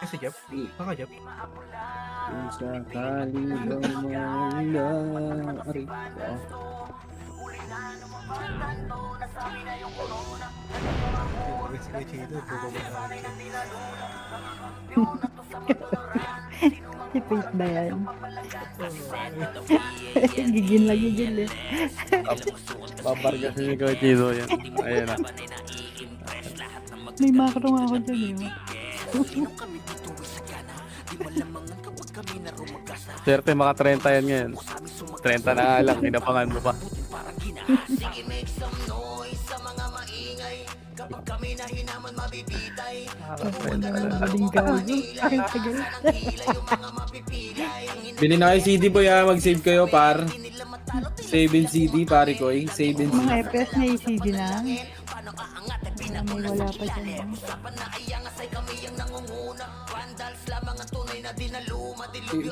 Si Jeff? Baka Jeff? Sa kaligaw mangyari ko. Si Faith ba yan? Gigil na gigil eh. Babarga si Miko Chido yan. Ayan na. May macro nga ako dyan eh. Swerte maka 30 yan ngayon. 30 na nga lang, inapangan mo pa. Maling gago. Aking tagal. Bili na kayo CD boy ha, mag-save kayo par. Save in CD pare ko eh. Save in CD. Mga FPS na ECG na. May wala pa dyan.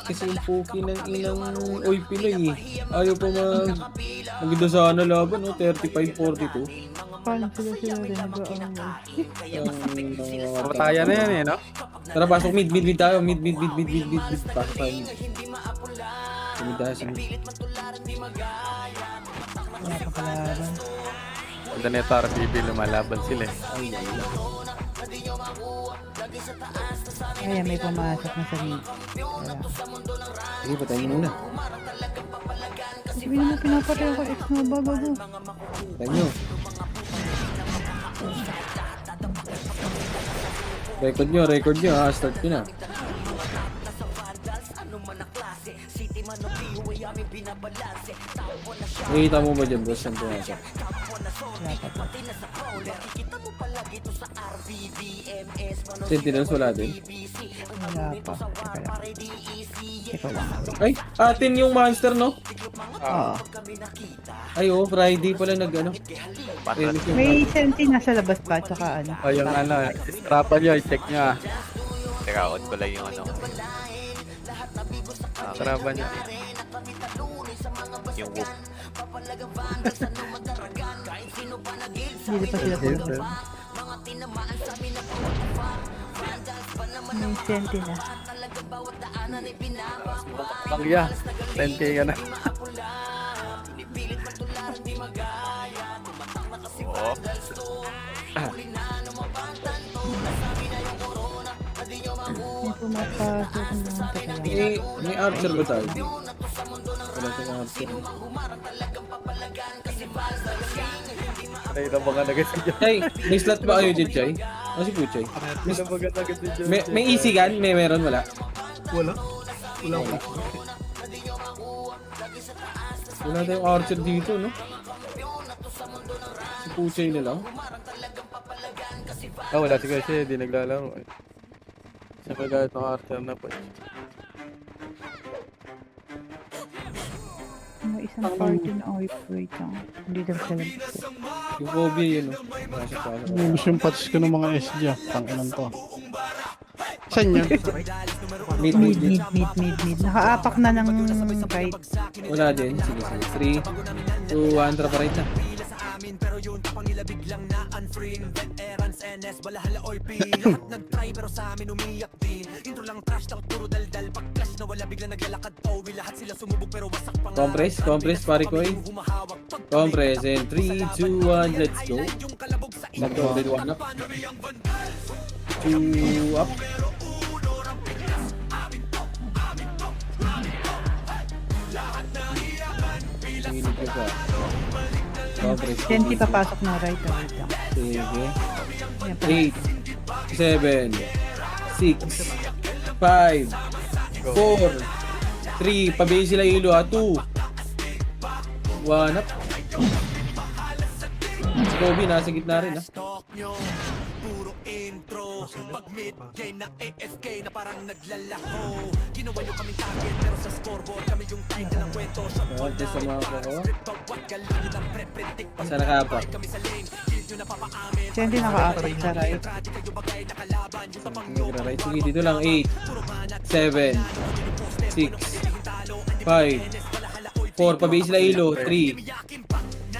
Kasi yung Poki ng inang oy Pinoy eh. Ayaw pa maganda sana laban no, 35-42. Paano sila rin nag-aaway? Pataya na yan eh, no? Tara pasok mid tayo, mid. Pasok tayo mid. Mid tayo sa mid. Wala pa kalaban. Ganda na ito, RBB, lumalaban sila eh. Ayan, may pumasok na sa mid. Sige, patayin mo muna. Hindi naman pinapatay ako ex na babago. Patayin nyo. Record nyo ha, start nyo na. Nakikita mo ba dyan boss? Saan pumasok? Sentinels wala din? Wala pa. Teka lang. Ay, atin yung monster no? Oo. Ay oh, Friday pala nag-ano. May senti nasa labas pa, tsaka ano. O yung ano, strapan nyo, i-check nyo ah. Teka, on ko lang yung ano. Strapan nyo. Yung whoop. Hindi pa sila tulog. May senti na. Bagya, 10k ka na. Oo. May pumapasok na. Teka lang. May archer ba tayo? Wala tayong archer. Ay, nabaga na kasi dyan. Ay, may slot ba kayo dyan, Chay? O si Puchay? Nabaga na kasi dyan. May easy gun? Meron? Wala? Wala. Wala ko. Wala tayong archer dito, no? Si Puchay na lang. Ah, wala si kasi, di naglalaro eh. Siya magagawit ng Arthur na po eh. May isang party na wait lang. Hindi daw sila. Yung Kobe yun, no? Pasok. Gusto yung patch ko ng mga SG. Tanginan to. Saan yan? Mid. Mid. Nakaapak na ng right. Wala din. Sige. 3, 2, 1. Tara pa right na. Compress, pare ko eh. Compress, and 3, 2, 1, let's go. Nag-loaded 1 up. 2 up. Hilig ko pa. Compress. Senti papasok na right. Wait lang. Sige. Ayan pa. 8, 7, 6, 5, 4, 3, pabili sila ilo ha, 2, 1 up. Si Kobe nasa gitna rin ha. Test sa mga ko. Sana kapak. Senti nakaapak sa right. Right, sige dito lang. 8, 7, 6, 5, 4, pabili sila ilo, 3,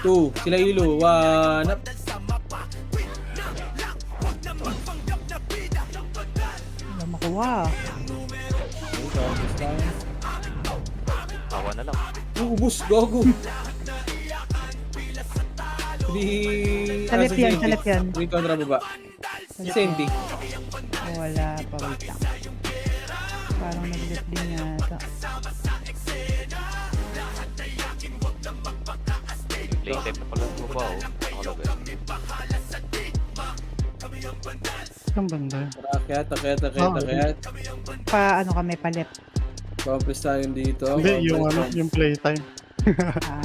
2, sila ilo, 1 up. nagawa. Okay, compass lang. Awa na lang. Ubus, gago. 3... Salip yan, salip yan. 3 kontra baba. Si Senti. Wala pa, wait lang. Parang nag-lip din yata. Playtime na pala mo ba, oh. Nakalagay. Ang banda. Akyat. Ano kami, palit. Compass tayo dito. Hindi, yung yung playtime. Ah,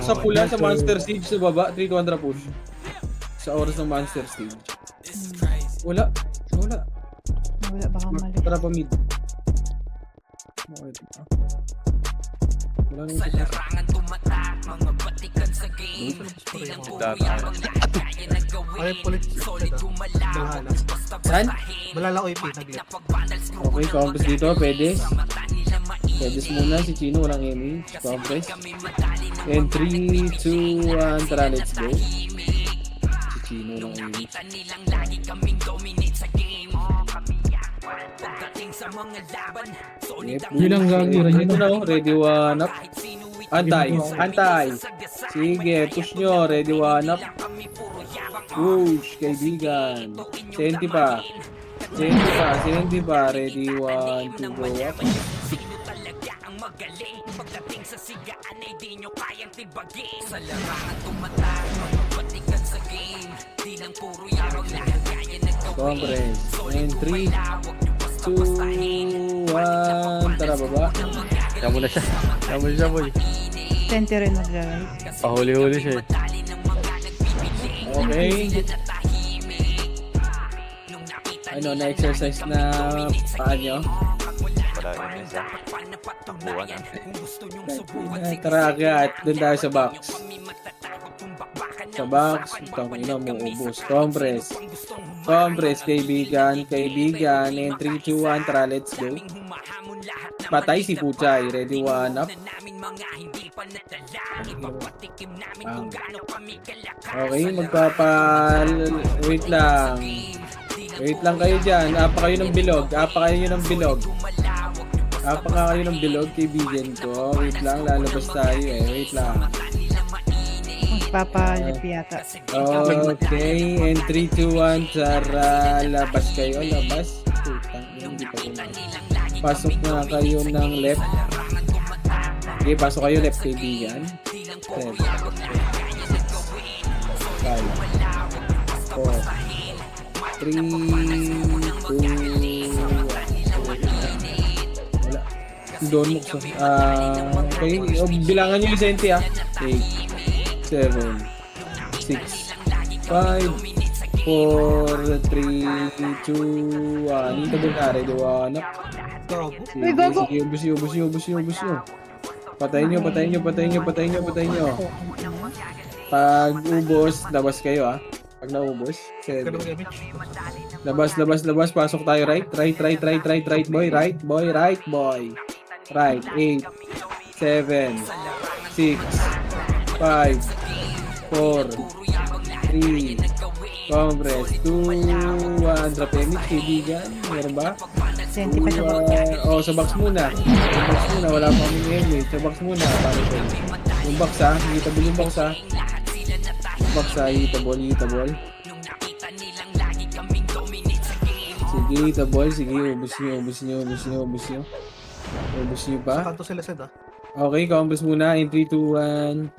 Sa pula, sa Monster Siege sa baba, 3 kontra push. Sa oras ng Monster Siege. Wala. wala, baka mali. Tara pa mid. Okay. Wala nang kita. Dami. Ay, pulit siya da. Malala. Saan? Malala OP, nag-lip. Okay, compass dito, pwede. Pwede muna si Chino, walang aiming. Compass. And 3, 2, 1, tara, let's go. Si Chino, walang aiming. Yep, bilang gagi. Ito na, oh. Ready, one up. Antay. Sige, push nyo. Ready, one up. Push, kaibigan. Senti pa. Ready, 1, 2, go up. Compress. And 3, 2, 1. Tara, baba. Kaya mo na siya, boy. Senti rin mag-ride. Pahuli-huli siya eh. Okay. Na-exercise na paa nyo. Wala rin yun sa takbuhan, ah. Tara, agad. Doon tayo sa box. Sa box, tangina mo, ubos. Compress, kaibigan. And 3, 2, 1, tara, let's go. Patay si Puchay. Ready, one up. Okay, wait lang kayo dyan. Apa kayo ng bilog, kaibigan ko. Wait lang, lalabas tayo eh. Wait lang. Magpapalip yata. Okay, and 3, 2, 1, tara, labas kayo, labas. Putang, hindi pa gumana. Pasok na kayo ng left. Okay, pasok kayo left, kaibigan. 7, 6, 5, 4, 3, 2, 1. Wala. Doon mo sa... okay, bilangan nyo yung senti, 8, 7, 6, 5, 4, 3, 2, 1. Ito ba na? Ready, one up. Sige, ubus nyo. Patayin nyo. Pag ubos, labas kayo, Pag naubos, 7. Labas. Pasok tayo right, boy. Right, 8, 7, 6, 5, 4, 3, compress, 2, 1, drop image, kaibigan. Meron ba? Senti pa siya. Sa box muna. Wala pa kaming image. Sa box muna. Paano ito? Yung box, hitable yung box, hitable. Sige, hitable. Sige, ubus nyo. Ubus nyo pa. Sa kanto sila Sed, Okay, compass muna. In 3, 2,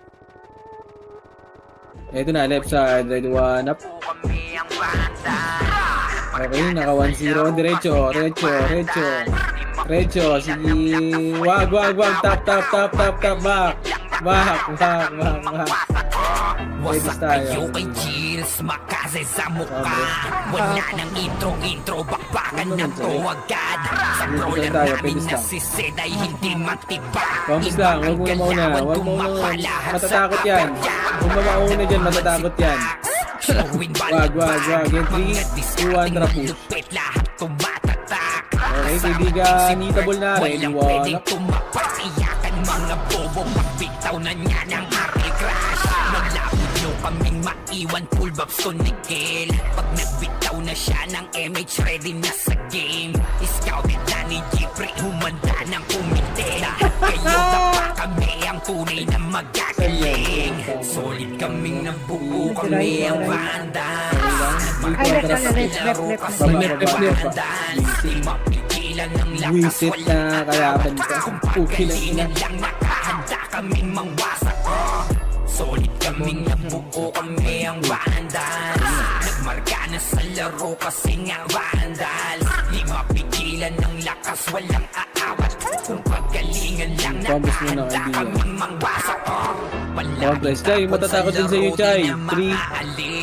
1. Ito na, left side. Ready, one up. Okay, naka 1-0. Diretso. Sige. Wag. Tap. Back. Ready tayo. Kay Cheers, makasay sa mukha. Wala nang intro, bakbakan na to agad. Sa brawler namin na si Sed ay hindi matibak. Compass lang, huwag mo na mauna. Matatakot yan. Kung mauna dyan, matatakot yan. Wag. In 3, 2, 1, tara push. Okay, kaibigan. Hitable na. Ready, one up. Iyakan mga bobo, pagbitaw na niya ng Harry Crash. Malapit yung kaming maiwan, full babs to Nickel. Pag nagbitaw na siya ng MH, ready na sa game. Scouted na ni Jeffrey, humanda ng kumite. Kayo dapa kami ang tunay na magagaling. Solid kaming nabuo, kami ang banda. Laro kasi nagpapandal. Di mapigilan ng lakas, Wisit na kalaban ka. kung Pukin ang ina. pagalingan lang nakahanda kaming mangwasak. Solid kaming nabuo, kami ang vandal. Nagmarka na sa laro kasi nga vandal. Di mapigilan ng lakas, walang aawat. Kung pagalingan lang Promise mo na, nakahanda kaibigan. kaming mangwasak. Congress, Jai, matatakot din sa iyo, Jai. 3,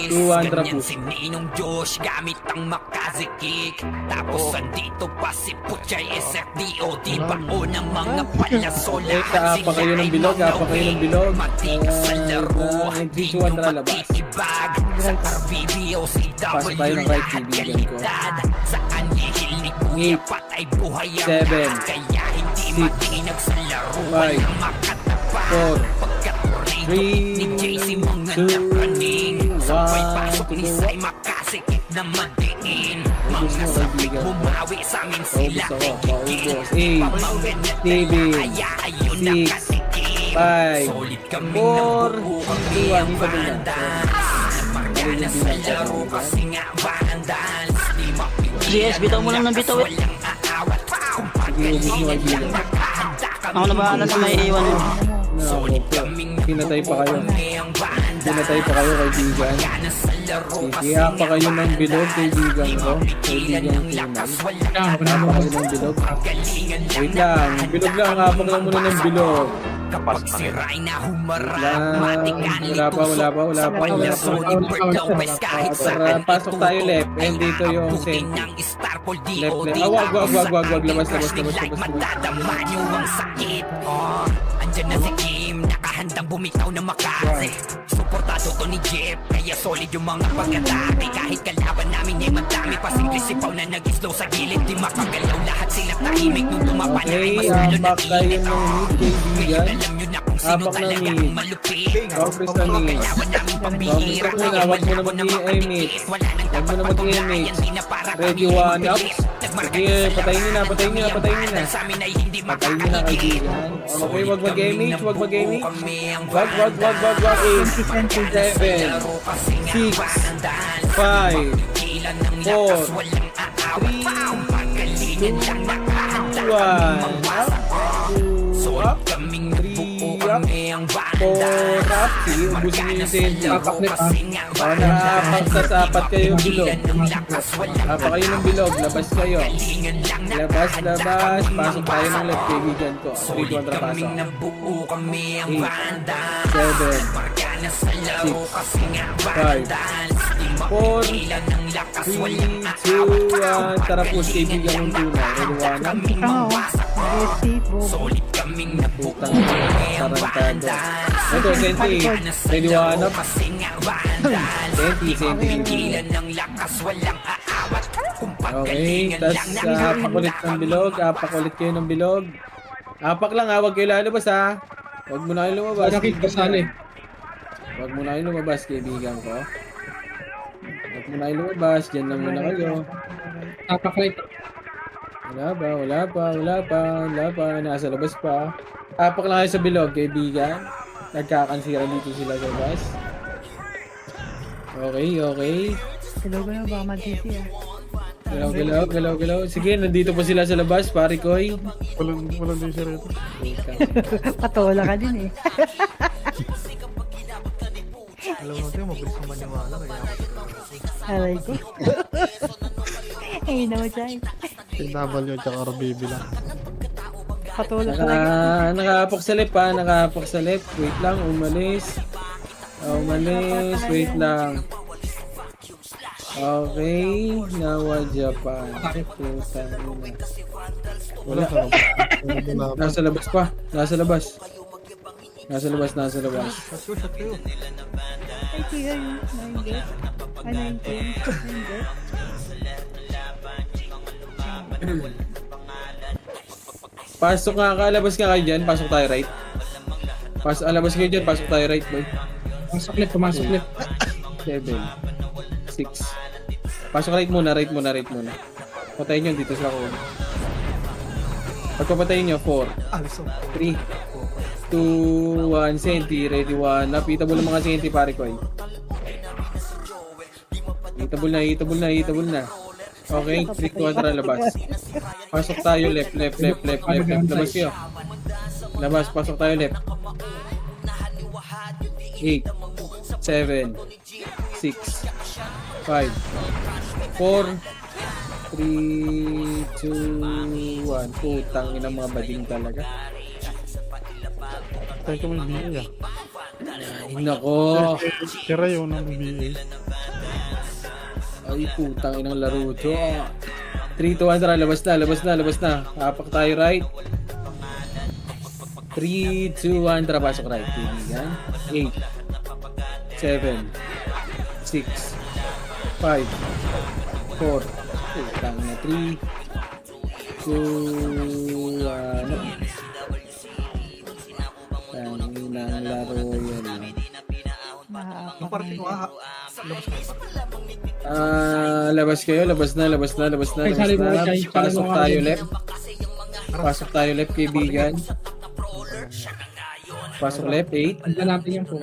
2, 1, trapos. Si Ninong Josh gamit ang makazikik. Tapos andito pa si Puchay SFDO. Di ba o ng mga palasola. Apa kayo ng bilog, apa kayo ng bilog. Matigas sa laro. Ang 3, 2, 1, tara, labas. Matitibag sa RBBO si Pasok tayo ng right, lahat kaibigan ko. kalidad. Saan hihil ni Kuya patay buhay ang 7, lahat. Kaya hindi 6, matinag sa laro. 5, Walang makatapat. 4, 3, Ni JC mga 2, napraning. Sabay 1, pasok ni Sai makasikip na madiin. Mga sabik bumawi sa amin sila Paubos ako, tigigil. paubos. 8, Pamangin 7, kaya ayun 6, nakatigil. 5, Solid kami 4, ng buo, kami 2, 1, ang isa na. vandals. Markana sa laro kasi nga vandals. Di mapigilan GS, bitaw mo lang ng bitaw, eh. walang aawat. Kung Sige, pagalingan kaibigan. lang nakahanda kami Ako na bahala sa may iwan mo. Solid kaming Pinatay pa kayo. kami ang vandals. Pinatay pa kayo, kaibigan. Markana sa laro kasi Kaya pa kayo nga ng bilog, kaibigan Di ko. mapigilan Kaibigan ng ko lakas, naman. walang Apa kayo ng bilog. galingan Wait lang, bilog lang, hapak lang muna ng bilog. Kapag siray na humarap, Lang. matikan Wala pa, wala pa, wala pa, wala pa. Solid Bert Lopez kahit saan Pasok tayo left, and dito yung Abutin center. ng Starpol Left, DOD. left. Ah, wag, labas, Crush labas, like labas. matadama nyo ang sakit. Andyan na si Kim, nakahandang bumitaw na makase. Suportado to ni Jeff, kaya solid yung mga pag-atake. Kahit kalaban namin ay madami pa simple sipaw na nag-slow sa gilid. Di makagalaw lahat sila tahimik nung tumapan na ay Okay, mas lalo back tayo nag-init. ng mid, kaibigan. Ngayon alam nyo na kung sino Apak na talaga mid. ang malupit. Congress na mid. Kailangan namin pambihira. Congress na, wag mo na mag-i-emit. Wala nang Wag mo na dapat mag-i-emit. patunayan, di na para Ready, kami one up. mabilis. Nagmarka Sige, na sa patayin nyo na, laro, patayin nyo na, kami patayin ang nyo na. bandal. Sa amin ay hindi Patayin nyo na, makakahigit. kaibigan. Okay, wag mag-image, wag mag-image. Kami ang Wag, 8, 7, 6, 5, 4, 2, 1, up, 3, up, 4, up. Sige, ubusin nyo yung send. Nakaapak sa apat kayo bilog. Apa kayo ng bilog, labas kayo. Labas, labas. Pasok tayo ng left, kaibigan ko. 3, 2, 1, trapasa. 8, 7, 6, 5, 4, 3, 2, 1. Tara po, kaibigan ng tunay. Reluwanan. Escape, bro. Solid kaming nabuo Putang kami ang tarantado. bandal. Ito, Senti. Reluwanan. Kasi nga bandal. Senti, Senti. Pigilan ng lakas, walang aawat. Kung Okay, pagalingan tas lang apak ulit ng bilog. Apak ulit kayo ng bilog. Apak lang ha, huwag kayo lalabas ha. Huwag mo na kayo lumabas. Huwag mo na kayo lumabas, kaibigan ko. Huwag mo na kayo lumabas. Diyan lang muna kayo. Apak right. Wala pa. Nasa labas pa. Apak lang kayo sa bilog, kaibigan. Nagkakansira dito sila sa labas. Okay. Hello, gano'n, baka mag-DC ah. Galaw. Sige, nandito pa sila sa labas, pare koy. Walang din siya rito. Patola ka din eh. Alam mo ito, mabilis kang maniwala. Aray ko. Ay, naman siya eh. TW at saka RBB lang. Patola talaga. Nakaapak sa lip ha, nakaapak sa lip. Wait lang, umalis. Wait lang. Okay, Nawa Japan. Puta na. Wala. Nasa labas pa. Nasa labas. Let's go, shot kayo. Ay, kuya yun. 9 get. Ay, 19. 9 get. Pasok nga, kalabas nga kayo dyan. Pasok tayo right. Labas kayo dyan, pasok tayo right, boy. Pumasok left. 7, 6. Pasok right muna. Patayin nyo dito sa ako. Pagpapatayin nyo, 4, 3, 2, 1, senti, ready 1. Napitable ang mga senti, pare ko. Hitable na. Okay, 3, 2, 1, tara, labas. Pasok tayo, left. Labas kayo. Pasok tayo, left. 8, 7, 6, 5, 4, 3, 2, 1. Putang ina mga bading talaga. Tayo ko may BA ah. Ay, nako. Tira yun ang BA. Ay, putang inang laro to. 3, 2, 1, tara, labas na. Hapak tayo right. 3, 2, 1, tara, pasok right. Kaibigan. 8, 7, 6, 5, 4, putang na 3, 2, 1. Tanginang laro yan. Labas kayo, labas na. Pasok tayo left, kaibigan. Pasok left, 8,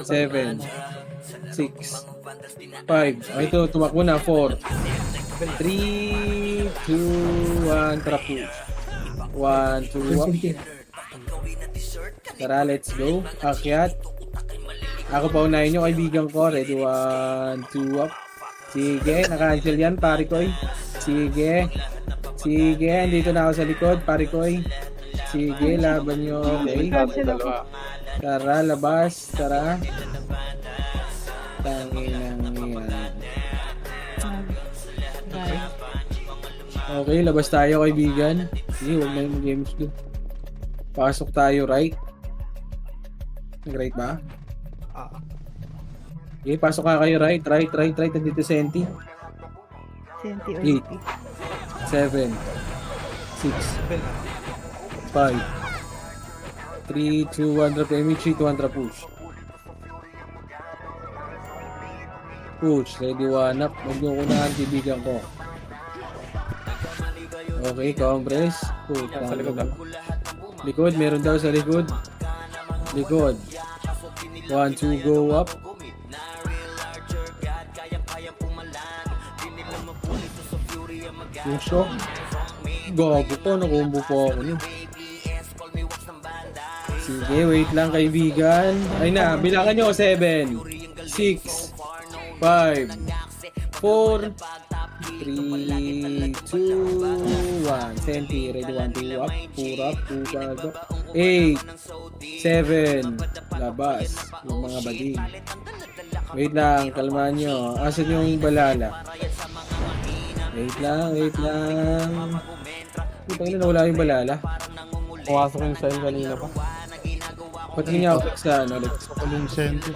7, 6, 5. Ito, tumakbo na, 4, 3, 2, 1, tara push. 1, 2, up. Tara, let's go. Akyat. Ako pa unahin nyo, kaibigan ko. Ready, 1, 2, up. Sige, naka-cancel yan, pare ko. Sige, andito na ako sa likod, pare ko. Sige, laban nyo. Okay. Tara, labas. Tara. Tanginang yan. Okay, labas tayo, kaibigan. Sige, huwag na yung games doon. Pasok tayo right. Nag-right ba? Okay, pasok ka kayo right. Nandito senti. Senti or 8, 7, 6, 5, 3, 2, 1, drop damage, 3, 2, 1, drop push. Ready, 1 up. Huwag nyo kunahan, kaibigan ko. Okay, compress. Sa likod ah. Likod, meron daw sa likod. 1, 2, go up. Puso. Gago po, nakumbo po ako niyo. Sige, wait lang kaibigan. Ay na, bilangan nyo. 7, 6, 5, 4, 3, 2, 1. Senti, ready, 1, 2, up. Pura, bago. 8, 7, labas. Yung mga bading. Wait lang, kalmahan nyo. Asan yung balala? Wait lang. Putang ina, nawala yung balala. Pumasok yung sign kanina pa. Pati niya ako sa ano, let's. Sa kulong senti.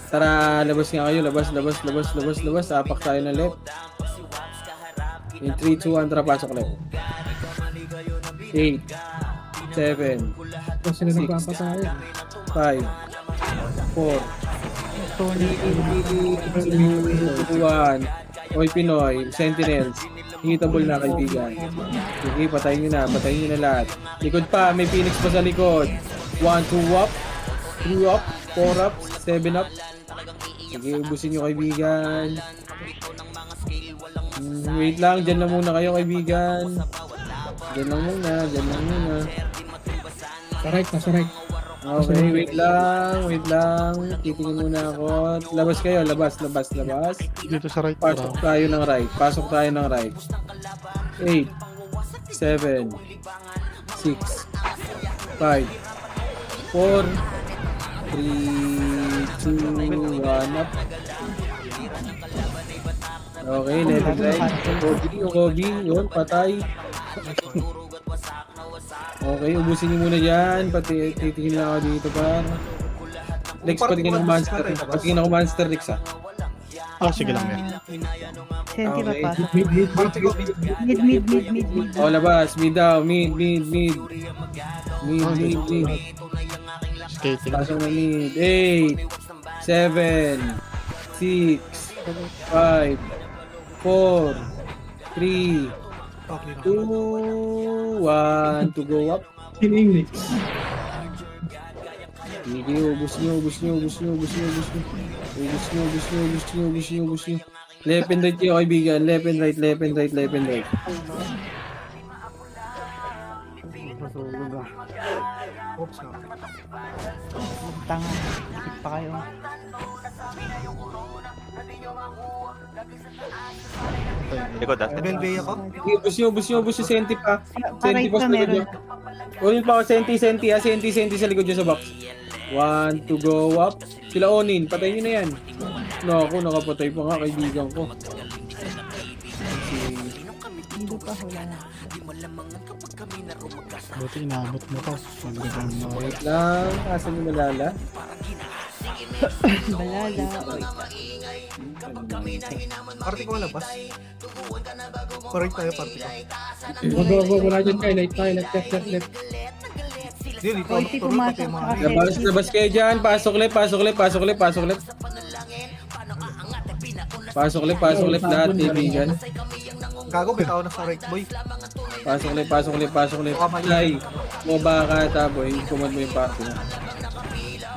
Tara, labas nga kayo. Labas. Apak tayo ng left. In 3, 2, 1, tara, pasok left. 8, 7, 6, 5, 4, 3, 2, 1. Oy, Pinoy, Sentinels. Hitable na, kaibigan. Sige, patayin nyo na lahat. Likod pa, may Phoenix pa sa likod. 1, 2 up, 3 up, 4 up, 7 up. Sige, ubusin nyo, kaibigan. Wait lang, dyan lang muna kayo, kaibigan. Dyan lang muna. Sa right. Okay, wait lang. Titingin muna ako. Labas kayo, labas. Dito sa right. Pasok tayo ng right. 8, 7, 6, 5, 4, 3, 2, 1, up. Okay, left and right. Kobe, yun, patay. Okay, ubusin niyo muna dyan. Pati titingin lang ako dito pa. Lex, patingin ako monster Lex ah. Sige lang yan. Senti ba Okay. pasok? Mid. Oh, labas. Mid daw. Mid. Skating. Pasok na mid. 8, 7, 6, 5, 4, 3, 2, 1. To go up. In English. Sige, ubus nyo. Left and right kayo, kaibigan. Left and right. Oops. Tanga. Isip pa kayo. Likod ah. Belbey ako. Sige, ubus nyo, Senti pa. Senti Aray pa pa sa likod meron. nyo. Unin pa ako, Senti ha. Senti sa likod nyo sa box. 1 to go up. Sila Onin, patay nyo na yan. Naku, nakapatay pa nga kaibigan ko. Hindi pa wala na. Buti inabot mo to. Magandang Wait lang, asan yung malala? Balala. Oy. Party ko labas. Correct tayo, party ko. Go, wala dyan kayo. Left. Hindi, dito Oy, ako si turo, pumasok pati yung mga... sa Labas kayo dyan. Pasok left. Pasok left lahat, kaibigan. Gago, bitaw na sa right, boy. Pasok left. Ay, maba ka taboy. Command mo yung party na.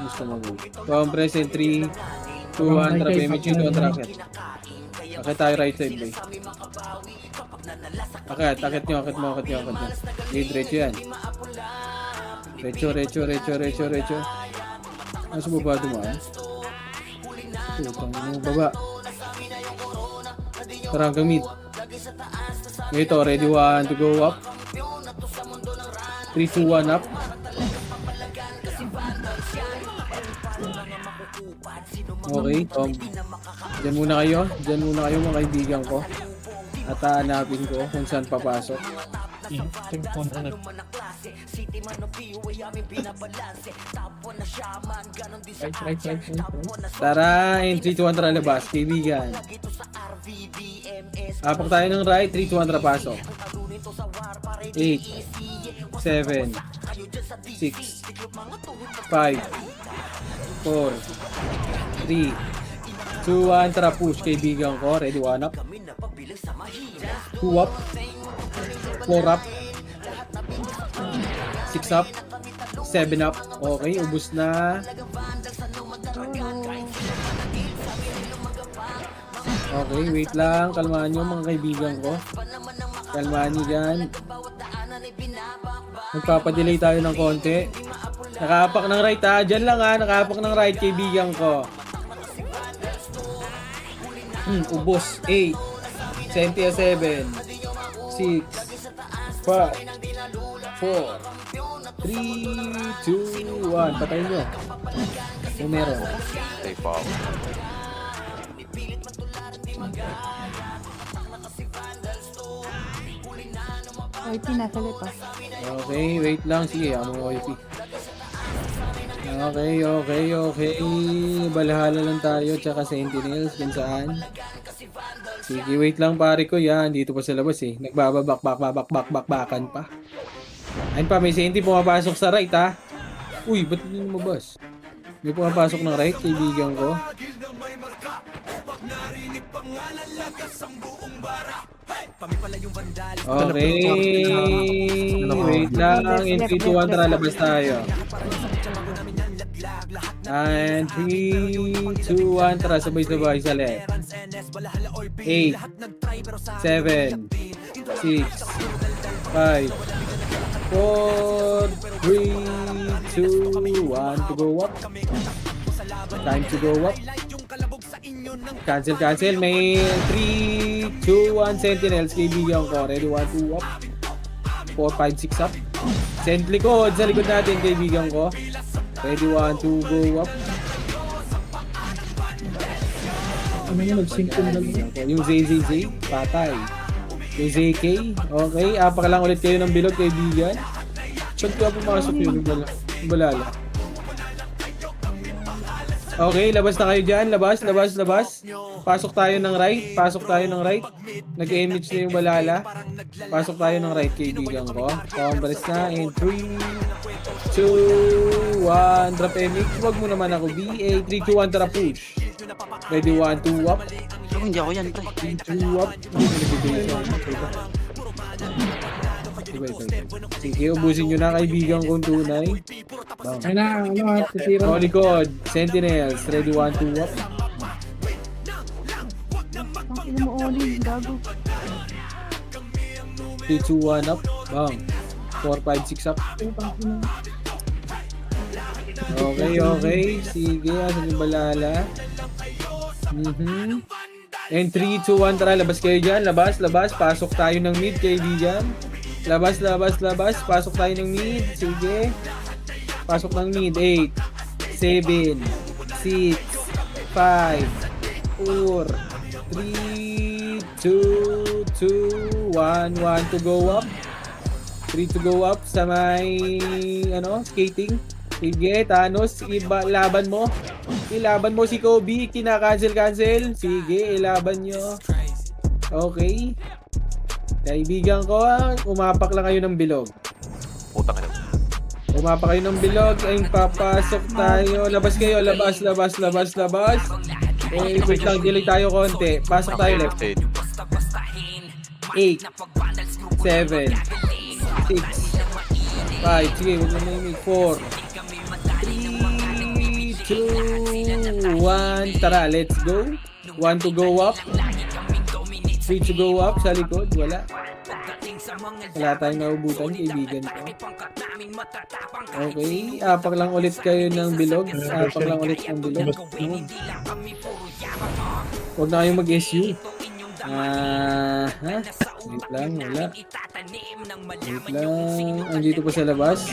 Gusto mo go. Compress in 3, 2, 1. Trap image yun, 2 tracket. Akit tayo right side, boy. Akit nyo. Diretso yan. Recho. Nasa baba dumaan. Putang mo baba. Tara hanggang mid. Ito, ready 1 to go up. 3, 2, 1 up. Okay, Diyan muna kayo mga kaibigan ko. At hanapin ko kung saan papasok. Right. Tara, in 3, 2, 1, tara labas, kaibigan. Apak tayo ng right, 3, 2, 1, tara pasok. 8, 7, 6, 5, 4, 3, 2, 1, tara push, kaibigan ko. Ready, 1 up. 2 up. 4 up. 6 up. 7 up. Okay, ubus na. Okay, wait lang. Kalmahan nyo mga kaibigan ko. Kalmahan nyo dyan. Magpapadelay tayo ng konti. Nakapak ng right ha. Dyan lang ha. Nakapak ng right kaibigan ko. Ubos. 8. Sentia 7. 6. 5. 4. 3, 2, 1. Patayin nyo. Kung meron. Safe ako. Oy, pinasalit pa. Okay, wait lang. Sige, mo OIP. Okay. Balhala lang tayo. Tsaka Sentinels. Kung saan. Sige, wait lang pare ko. Yan, dito pa sa labas eh. Nagbababak-bakan pa. Ayun pa, may Senti pumapasok sa right ha. Uy, ba't hindi lumabas? May pumapasok ng right, kaibigan ko. Okay. Wait lang. In 3, 2, 1, tara, labas tayo. And 3, 2, 1, tara, sabay-sabay sa left. 8, 7, 6, 5, 4, 3, 2, 1, to go up. Time to go up. Cancel. May 3, 2, 1, Sentinels, kaibigan ko. Ready, 1, 2, up. 4, 5, 6, up. Sent likod, sa likod natin, kaibigan ko. Ready, 1, 2, go up. Ano yung nag-sync ko na yung ZZZ, patay. Yung ZK, okay. Apak lang ulit kayo ng bilog, kaibigan. Saan kaya pumasok yun? Yung balala. Okay, labas na kayo dyan. Labas. Pasok tayo ng right. Nag-image na yung balala. Pasok tayo ng right, kaibigan ko. Compress na in 3, 2, 1, drop MX. Huwag mo naman ako. BA, 3, 2, 1, tara push. Ready, 1, 2, up. Pero hindi ako yan, tay. 3, 2, up. Hindi mo nagbibigay sa akin. Iba. Sige, ubusin nyo na kaibigan kong tunay. Bang. Ay na, ano, titira. Oh, likod. Sentinels. Ready, 1, 2, up. Ang ina mo, Oli. Gago. 3, 2, 1, up. Bang. 4, 5, 6, up. Okay. Sige, asan yung balala? And 3, 2, 1, tara, labas kayo dyan. Labas. Pasok tayo ng mid, kaibigan. Labas. Pasok tayo ng mid. Sige. Pasok ng mid. 8, 7, 6, 5, 4, 3, 2, 2, 1, 1 to go up. 3 to go up sa may skating. Sige, Thanos, laban mo. Ilaban mo si Kobe, kinakancel. Sige, ilaban nyo. Okay. Kaibigan ko, umapak lang kayo ng bilog. Putang ina. Umapak kayo ng bilog, ay papasok tayo. Labas kayo, labas. Wait lang, delay tayo konti. Pasok tayo left. 8, 7, 6, 5, sige, huwag na may 4, 3, 2, 1, tara, let's go. 1 to go up. 3 to go up sa likod, wala tayong naubutan, kaibigan ko. Okay, apak lang ulit kayo ng bilog. Huwag na kayong mag-SU. Wait lang, wala. Andito po sa labas.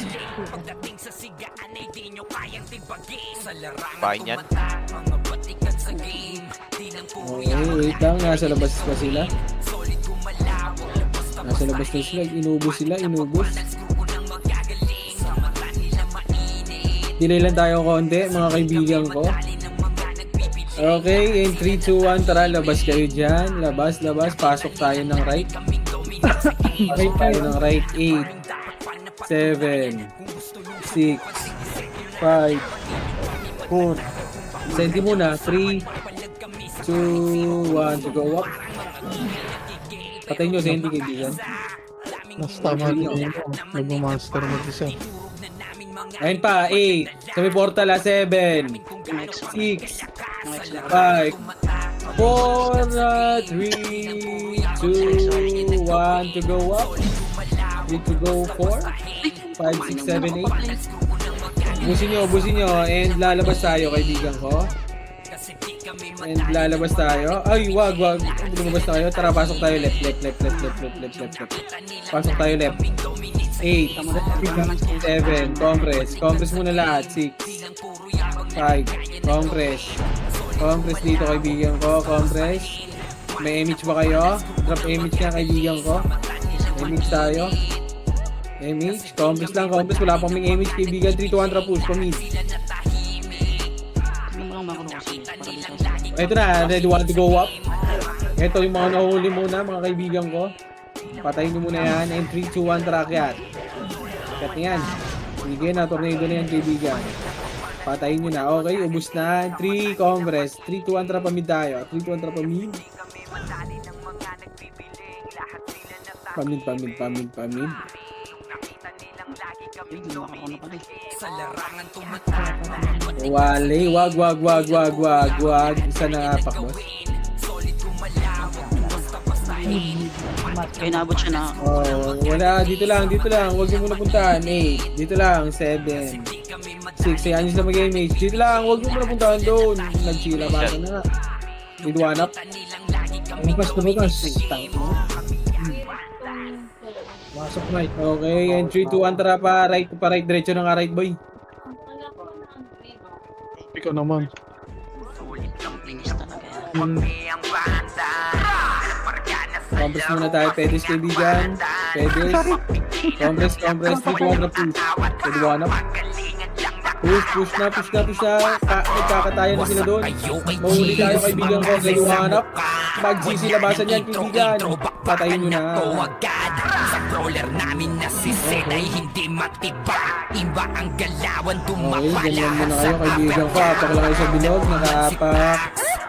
Pain yan. Okay, wait lang. Nasa labas pa sila. Nasa labas na sila. Inubos. Delay lang tayo konti, mga kaibigan ko. Okay, in 3, 2, 1, tara, labas kayo dyan. Labas. Pasok tayo ng right. Pasok tayo ng right. 8, 7, 6, 5, 4. Senti muna. 3, 2, 1 to go up. Patay nyo, Senti, kaibigan. Mas tama din yun. Nag-monster mag-isa. Ayun pa, 8. Sa may portal, 7, 6, 5, 4, 3, 2, 1 to go up. 3 to go 4, 5, 6, 7, 8. Busin nyo, and lalabas tayo, kaibigan ko. And lalabas tayo. Ay, wag. Lumabas tayo. Tara, pasok tayo left. Pasok tayo left. 8, 7, compress muna lahat. 6, 5, compress dito, kaibigan ko. Compress. May image ba kayo? Drop image nga, kaibigan ko. Image tayo. Compress lang. Wala pang may image, kaibigan. 3 to 1 trap push. Pamid. Ito na, ready, 1 to go up. Ito yung mga nahuli muna, mga kaibigan ko. Patayin nyo muna yan. And 3, 2, 1, track yan. Kat yan. Sige na, tornado na yan, kaibigan. Patayin nyo na. Okay, ubus na. 3, compress. 3, 2, 1, trap amid tayo. 3, 2, 1, trap amid. Pamid. Wale, wag. Isa na apak, boss. Kaya naabot siya na. Oh, wala. Dito lang. Huwag nyo muna puntahan. 8. Dito lang. 7. 6. Ayan nyo sa mag-image. Dito lang. Huwag nyo muna puntahan doon. Nag-chila pa na nga. Need one up. Bukas. Masok right. Okay. And 3, 2, 1. Tara pa right. Diretso na nga right, boy. Ikaw naman. Compress muna tayo. Pedis, kaibigan. Compress. 3, 2, 1 na push. Pwede one up. Push na. Nagkakatayan na sila doon. Mahuli tayo, kaibigan ko. Pwede one up. Mag-GC labasan yan, kaibigan. Patayin nyo na. Agad. Sa crawler namin na si Zen ay hindi matiba. Iba ang galawan Okay, dumapala ganyan muna kayo, kaibigan ko. Apak lang kayo sa bilog, nakapak.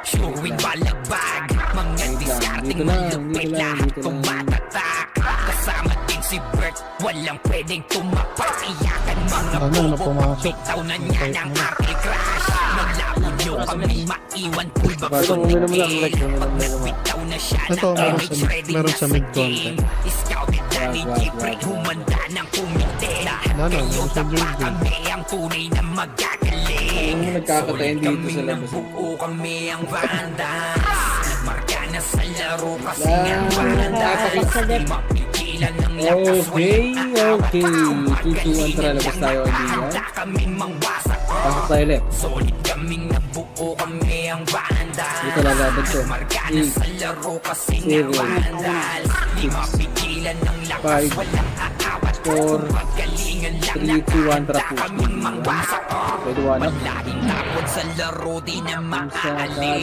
Showing balagbag. Mga diskarte dito lang, malupit dito lang, lahat dito lang. tumatatak. Kasama din si Bert, walang pwedeng tumapak. Iyakan mga Ano na bobo, pumasok? bitaw na niya ng aking crush. Malabo nyo kami maiwan, pulbak Ito, uminom lang, like, uminom lang. bitaw na siya Ito, ng meron image sa- ready meron na sa mid-content. game. Scouted na ni Wag, wag, Jeffrey, wag. humanda ng kumite. Lahat Ano, kayo meron sa tapat Jordan. kami ang tunay na magagaling. Ano nagkakatayin dito Kami sa ng labas? buo, kami ang Vandals. Nagmarka na sa laro kasi ang Vandals. Di mapigilan ng lakas, Okay, walang okay. aawat. 2-2-1, tara, labas tayo, kaibigan. Handa kaming mangwasak. Pasok tayo left. Solid kaming nabuo, kami ang Vandals. Dito lalaban to. Nagmarka na 8, sa laro kasi nga 7, Vandals. Di mapigilan ng lakas, 5, walang aawat. 4, Pagalingan lang 3, 2, 1, tara po. kaming mangwasak. Pwede wanap. Laging tapon sa laro, di na makaalis.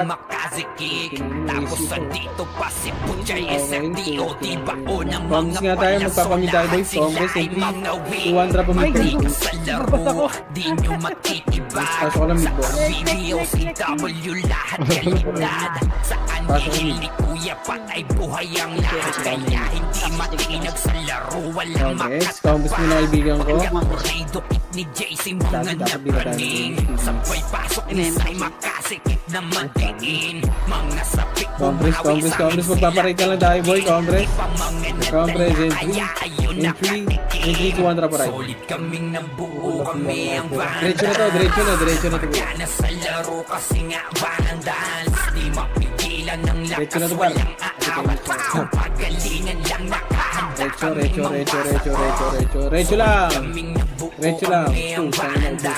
Makazikik. Tapos andito pa si Puchay SFDO, di baon ng Congress mga nga tayo, magpapamit tayo boys. Congress, entry. 2-1 drop ang mid. sa laro, di nyo matitiba. Pasok ko lang mid, boss. Video, CW, lahat kalidad. Saan Pasok ko mid. hihili kuya, patay buhay ang lahat. Kaya hindi matinag sa laro, walang Congress, Congress muna kaibigan ko. May dukit ni JC mga Dapat di ka tayo napraning. mag-TV. Sampay pasok ni Sai makasikip na matiin. Mga sapik Congress, Congress, Congress. Magpaparate lang tayo boy, Congress. Congress, entry. Entry 2-1 drop right. Solid kaming nabuo, kami ang Diretso na to, diretso na to. Magana sa laro kasi nga Vandals. Di mapigilan ng Diretso na lakas, to, par. walang aawat. Pagalingan lang nakahanda Recho lang. Recho lang. Tangin na ubos.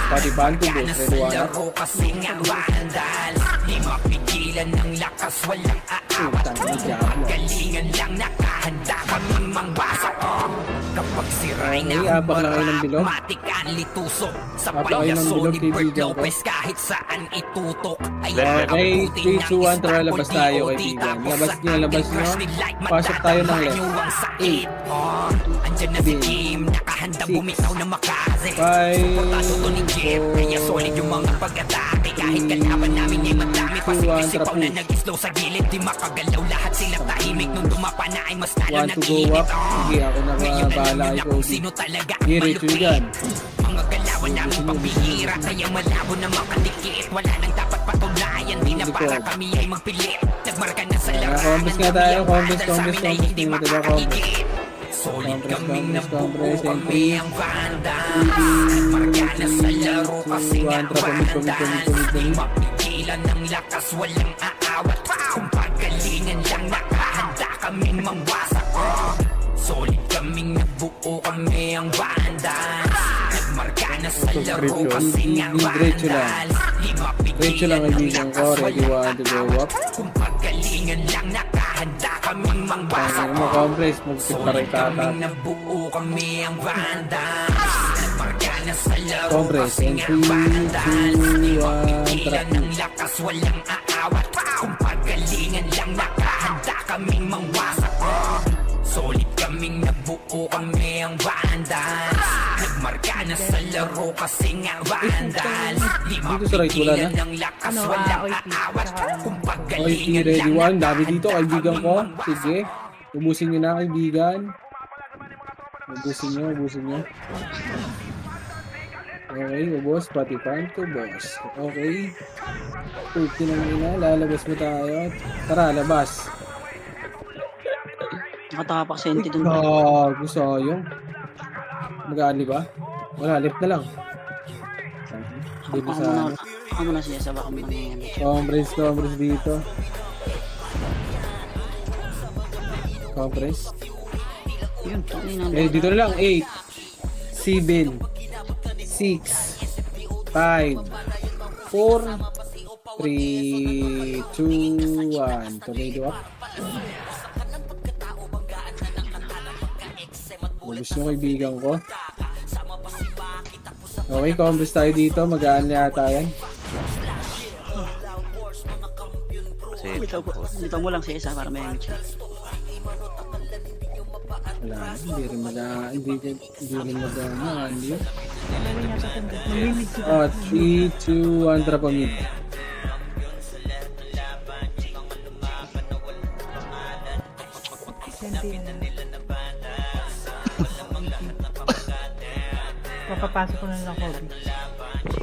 Pati banto boss, ready wanap. laro kasi nga Vandals. Di mapigilan ng lakas, walang aawat. Tangin na diablo. Galingan lang nakahanda kaming mangwasak. Kapag siray na Okay, abak lang kayo ng bilog. matikan litusok. Sa Abak kayo ng payaso bilog, ni Bert kaibigan ko. Lopez kahit saan itutok. Ay Okay, 3, 2, 1, tara labas tayo kaibigan. Labas nyo. Pasok tayo ng left. 8, Andyan na si Kim, nakahanda 6, bumitaw na makaze. 5, Portado to ni Jeff, kaya solid yung mga pag-atake. Kahit kalaban namin ay madami pa si 2, 1, Pisipaw na trapus. nag-slow sa gilid. Di makagalaw lahat sila tahimik nung dumapa na ay mas lalo 1 to go up. Sige, ako na Ngayon bahala alam kay na kung Cody. sino talaga Sige, Recho yan. Mga galawan namin pambihira, kaya malabo na makadikit. Wala nang dapat patunayan, di na para kami ay magpilit. Nagmarka na sa larangan, Congress nga tayo, kami ang Congress, Vandals, sa amin ay Congress, hindi Congress, makakahigit. Solid Congress, kaming Congress, nabuo, Congress, kami entry. ang Vandals. Nagmarka na sa laro kasi nga 2, 1, trap, Vandals. Di mapigilan ng lakas, walang aawat. Kung pagalingan lang nakahanda kaming mangwasak. Solid kaming nabuo, kami ang Vandals. Nagmarka na sa laro kasi nga Diretso lang. Vandals. Di Diretso lang mapigilan ng kaibigan ko. lakas, Ready walang 1 to go up. kung pagalingan lang nakahanda kaming mangwasak. Tangin mo, Congress. Solid Magpiparay ka kaming nabuo, kami ang Vandals. Nagmarka na sa laro Congress, kasi nga entry, Vandals. Di 2, 1, mapigilan trap. ng lakas, walang aawat. Kung pagalingan lang nakahanda kaming mangwasak. Solid kaming nabuo, kami ang Vandals. Nagmarka na sa laro kasi nga Vandals. Di Dito sa right, wala na. mapigilan ng lakas, Ano, walang OIP, aawat. saka Kung Okay, pagalingan ready lang 1. Dami dito kaibigan ko. Sige. Ubusin nyo na kaibigan. Ubusin nyo. Okay, ubos. Pati panto, boss. Okay. Puti ng ina. Lalabas mo tayo. Tara, labas. Nakatapak senti dun. Gusto yung. Mag-aali ba? Wala, left na lang. Dito Ako sa muna, ako muna siya, sabak mo na yan. Conference dito. Conference. Yun, tangin na. Eh, dito na lang. 8, 7, 6, 5, 4, 3, 2, 1. Tornado up. Ubus yung kaibigan ko. Okay, conference tayo dito. Magaan na yata yan. Bitaw mo lang si Esa para may image. Wala, hindi rin mag-ano. Oh, 3, 2, 1, drop on mid. Papapasok ko na lang Kobe.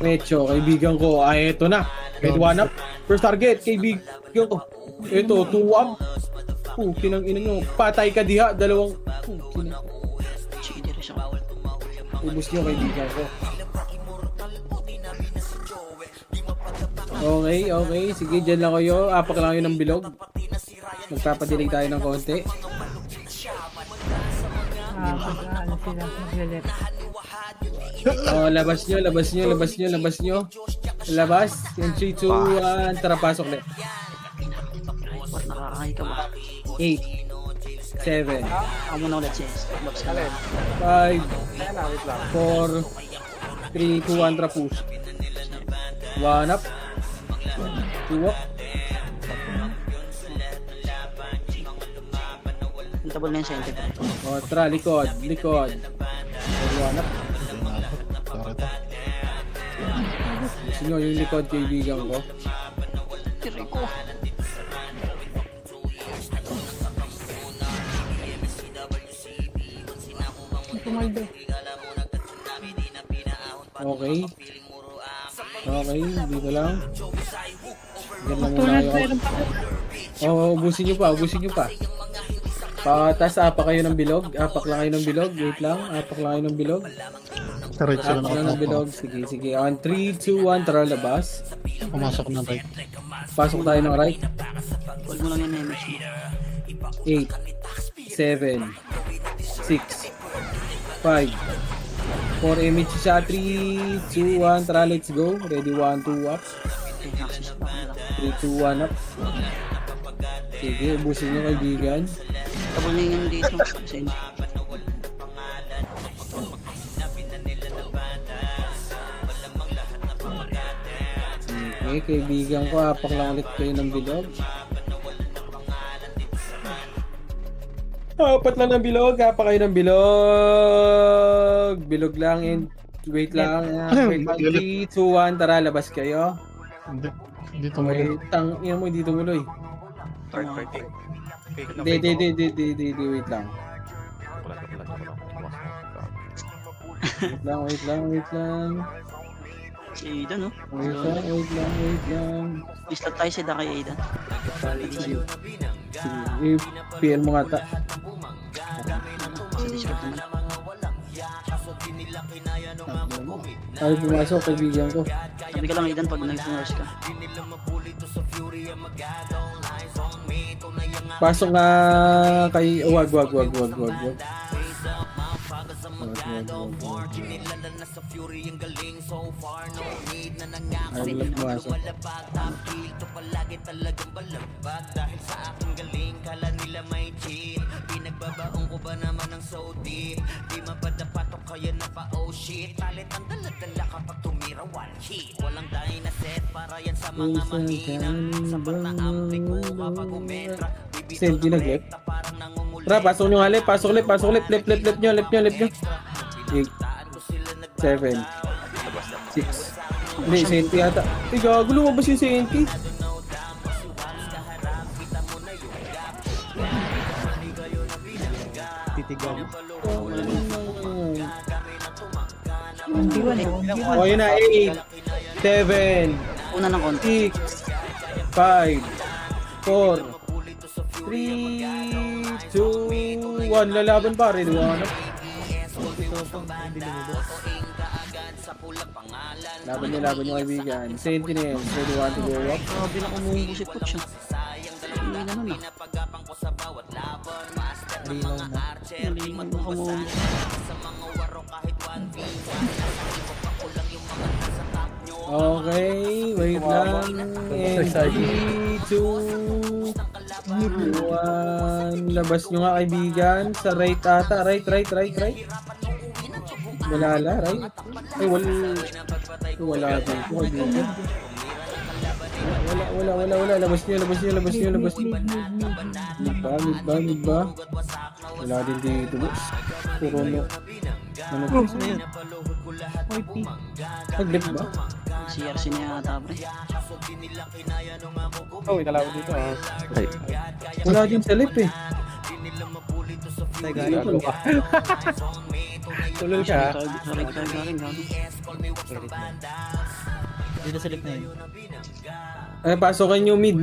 Mecho, kaibigan ko. Ay, eto na. Red one up. First target, kaibigan ko. Ito, 2 up. Kinang ina nyo. Patay ka diha. Dalawang. Kinang. Sige, dire siya. Ubus nyo, kaibigan ko. Okay. Sige, dyan lang kayo. Apak lang yun ng bilog. Magpapadilig tayo ng konti. Ano sila, magle-left. Oh, labas nyo. Labas. In 3, 2, 1. Tara, pasok ulit. What, nakakahay ka ba? 8, 7, Amo na ulit si Esa. Box ka lang. 5, 4, 3, 2, 1, tara push. 1 up. 2 up. Double na yung sente. O, tara, likod. 1 up. Sorry to. Gusto nyo yung likod, kaibigan ko. Tiri ko. Tumaldo. Okay, dito lang. Diyan lang muna Tulad kayo. meron pa. Ubusin nyo pa. Patas, apak kayo ng bilog. Apak lang kayo ng bilog. Wait lang, apak lang kayo ng bilog. Diretso na Apak lang ng bilog. Sige. On 3, 2, 1, tara labas. Pumasok ng right. Pasok tayo ng right. Hold mo lang yung image mo. 8, 7, 6, 5, 4 image siya. 3, 2, 1, tara, let's go. Ready, 1, 2 up. Okay, access pa lang. 3, 2, 1 up. Sige, ubusin nyo, kaibigan. Double na yung dito. Kasi Okay, kaibigan ko, apak lang ulit kayo ng bilog. Apat lang ng bilog, apak kayo ng bilog. Bilog lang, and wait lang. Wait, 3, 2, 1, tara, labas kayo. Hindi tumuloy. Tangina mo, hindi tumuloy. Third party. Fake na Hindi, wait lang. Wait lang. si Aidan, no? Wait lang. Islat tayo si Daka Aidan. Sige, PL mo nga ta. Sa Discord naman. Ay, pumasok, kaibigan ko. Sabi ka lang Aidan pag nag-nurse ka. Pasok nga kay... Wag. Ay, wala pumasok. Send ginag-left. Tara, pasok nyo nga left. Pasok left. Left nyo. 8, 7, 6. Hindi, Senti ata. Gago, lumabas yung Senti. Titigan. O, yun na. 8, 7, Una ng konti. 6, 5, 4, 3, 2, 1. Lalaban pa rin. Laban nyo kaibigan. Sentinel, ready, want to go up? Grabe na umuubusit po siya. Hindi ganun na. Naliman mo ka mo. Okay, wait lang. And 3, 2, 1. Labas nyo nga kaibigan. Sa right ata. Right. Wala, right? Ay, wala dito kaibigan. Wala. Labas niyo. Mid ba? Wala din dito, boss. Puro no. Ano ba? Oy, pick. Nag-left ba? CRC na yata, pre. Oh, may kalaban dito ah. Wala din sa left eh. Gago ka. Tulol ka. Sa right side galing, gago. Dito sa lip na yun. Ay, pasokan nyo mid.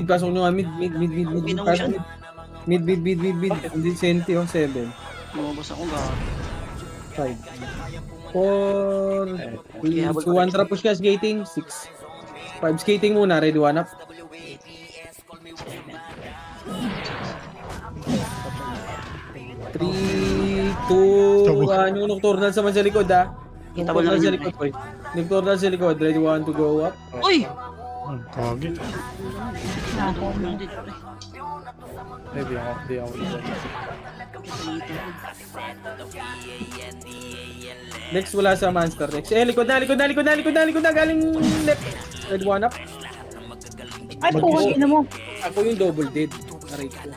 Pasok nyo nga mid. Pinong siya. Mid. Hindi senti oh, 7. Lumabas ako, gago. 5. 4. 3, 2, 1. Tara push gas skating. 6. 5 skating muna. Ready, 1 up. 3, 2, 1. Yung nocturnal sa man sa likod ah. Kita mo Nocturnal na sa rin, likod boy. Nocturnal sa likod. Ready, 1 to go up. Uy! Kagi. Nako. Ay, di ako dito. Next wala sa monster. Next. Likod na. Galing left. Ready, 1 up. Ay, puwag ina mo. Ako yung double dead. Aray ko.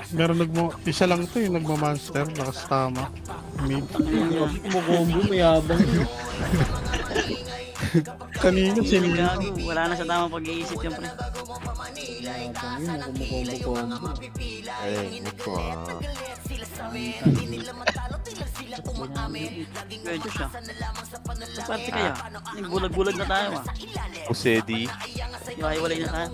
Meron isa lang to yung nagmamonster, nakastama. Mid. Kumukombo, mayabang. Kanina sino Gago, wala na sa tamang pag-iisip yan, pre. Mayabang yun, kumukombo. Pwede siya. Sa parte kaya, nagbulag-bulag na tayo ah. Usedi. Iwahiwalay na tayo.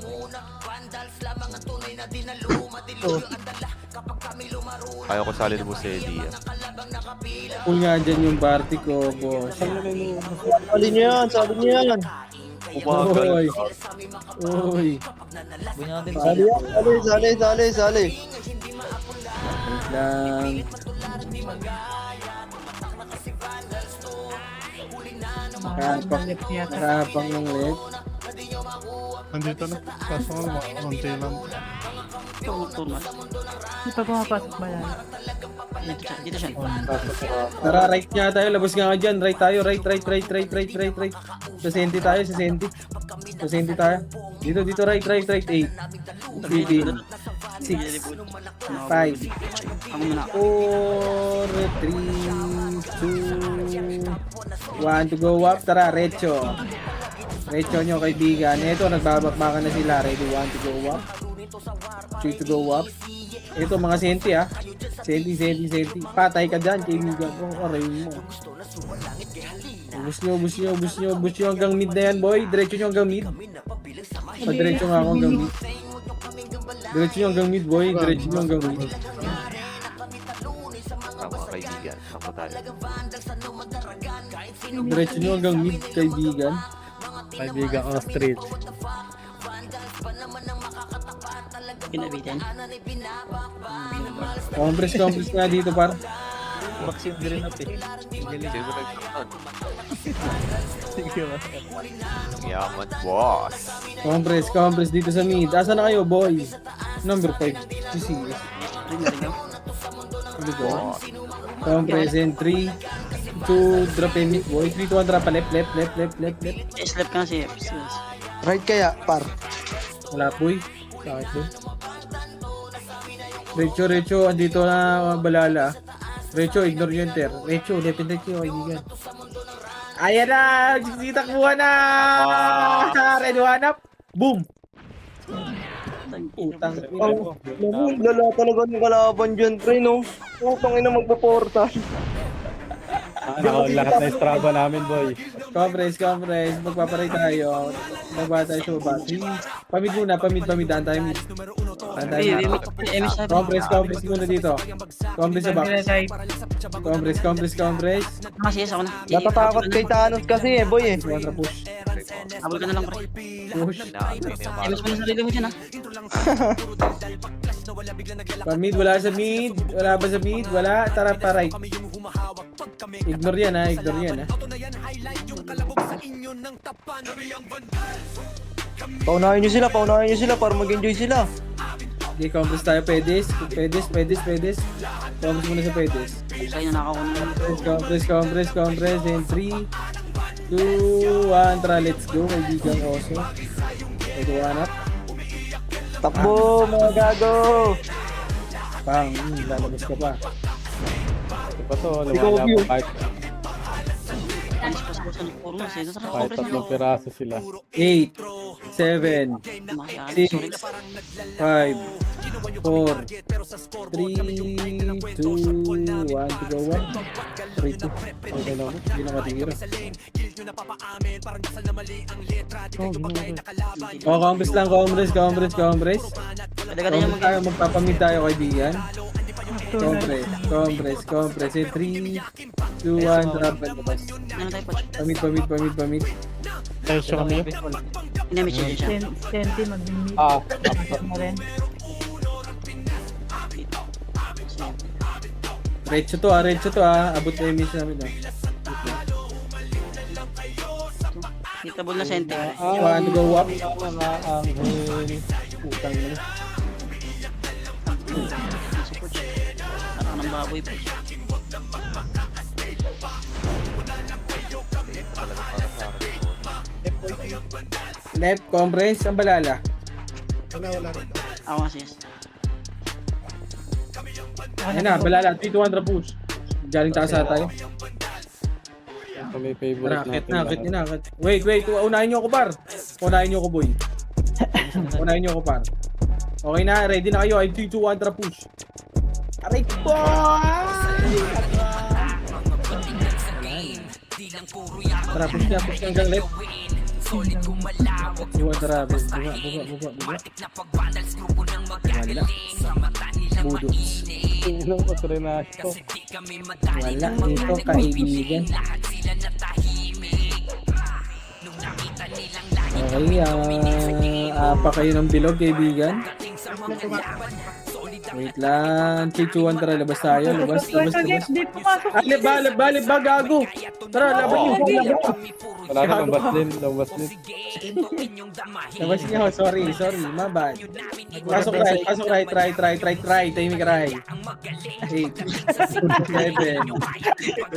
Ayaw ko sali ng Usedi. Kung nga dyan yung party ko, boss. Sali niyo yan. Uy. Uy. Bunyan natin. Sali. Wait lang. Nakapang ng left. nandito na. Kaso nga, konti lang. Tulad. Di pa pumapasok ba yan? Dito siya. Tara, right nga tayo. Labas nga dyan. Right tayo. Right. Sa senti tayo. Sa senti tayo. Dito. Right. 8. 7. 6. 5. Ako muna. 4, 3, 2, 1 to go up. Tara, Recho nyo kaibigan. Ito, nagbabakbakan na sila. Ready, 1 to go up. 3 to go up. Ito, mga senti ah. Senti. Patay ka dyan, kaibigan ko. Aray mo. Bus nyo hanggang mid na yan, boy. Diretso nyo hanggang mid. Diretso nga ako hanggang mid. Diretso nyo hanggang mid, boy. Diretso nyo hanggang mid. Tama, kaibigan. Ako tayo. Diretso nyo hanggang mid, kaibigan. Kaibigan ko street. Pinabitin. Compress nga dito, par. Maxim green up eh. Sino ba nagkaroon? Yaman, boss. Compress dito sa mid. Asa na kayo, boy? Number 5. GC. Boss. Compress in 3, 2, drop in mid, boy. 3, 2, 1, drop pa left. Slap ka na si Eps. Right kaya, par. Wala, boy. Sakit, boy. Recho, andito na balala. Recho, ignore yun, ter. Recho, left and right kayo, kaibigan. Ayan na! Sitakbuhan na! Red one up! Boom! Utang. Lala talaga ng kalaban dyan, pre, no? Utang ina magpaporta. Lahat na estraba namin, boy. Compress. Magpaparay tayo. Nagbata tayo sa baba. Pamid muna. Daan tayo mid. Compress muna dito. Compress sa box. Compress. Nakasiyas ako na. Natatakot kay Thanos kasi eh, boy eh. Kontra push. Habol ka na lang, pre. Push. Emis mo na sarili mo dyan, ha? Pamid, wala sa mid. Wala ba sa mid? Wala. Tara pa right. Ignore yan ha. Paunahin nyo sila para mag-enjoy sila. Okay, compress tayo. Pedes. Compress muna sa pedes. Sa'yo na nakakuha na. Compress. In 3, 2, 1, tara, let's go, kaibigang oso. Ito, anak. Takbo, mga gago! Pang, lalabas ka pa. Di ba to? Ikaw, Lumala View. pa kahit, Alis pa sa ng puro na. Sino sa kahit kapres tatlong piraso sila. 8, 7, Makialis. 6, 5, 4, 3, 2, 1, to go 1. 3, 2. Okay lang mo, hindi na matira. Oh, Congress lang, Congress. Pwede ka tayo Tayo, magpapamid tayo, kaibigan. Congress. 3, 2, 1, drop at labas. Ano tayo, Poch? Pamid. Tesyo kami. Inamit siya dyan siya. Senti, mag-meet. Ah, Na rin. Retso to ah. Abot na yung miss namin ah. Hitable na sente. One, go up. mga anghel. Putang na. Si Poch. Parang ng baboy, Poch. Left, Congress, ang balala. Wala rin. Ako nga sis. Ayun na, balala. 3, 2, 1, drop push. Galing taas na tayo. Ito may favorite Tara, akit natin. na. Wait. Unahin nyo ako, par. Unahin nyo ako, boy. Unahin nyo ako, par. Okay na, ready na kayo. 3, 2, 1, drop push. Aray po! Tara, push na hanggang left. Iwan, tara. Buka. Wala. Budo. Ilang ko trinasyo. Wala dito, kaibigan. Okay, apa kayo ng bilog, kaibigan? Wait lang. 3, 2, 1, tara, labas tayo. Labas. Di pumasok. Balib ba, gago? Tara, laban nyo. Wala na, lambas din. Labas nyo, sorry, my bad. Pasok right, try, timing ka right. 8, 7,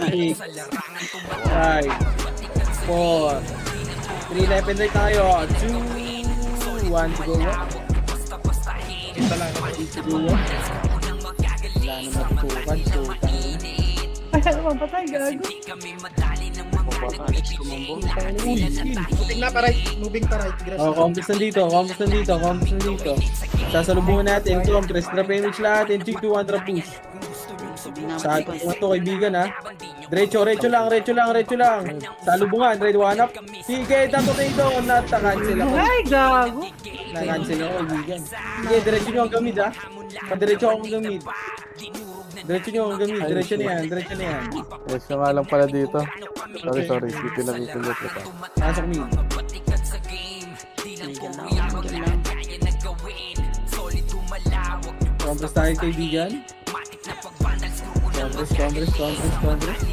6, 5, 4, 3, left and right tayo. 2, 1, to go. Wala na matutukan, tutang. Ay, ano ba patay, gago? Moving na pa right. Moving pa right. Grass Oh, na. compass nandito. Sasalubungan natin, compress, drop image lahat, 3, 2, 1, drop push. Sa ating mga to, kaibigan ha. Diretso lang. Salubungan, ready, one up. Sige, tato nata-cancel ako. Ay, gago. Na-cancel ako, kaibigan. Sige, diretso nyo ang gamit ha. Padiretso akong gamit. Diretso na yan. Presyo nga lang pala dito. Sorry. Dito na pipindot ko pa. Pasok mid. Legal lang. Compress tayo, kaibigan. Compress.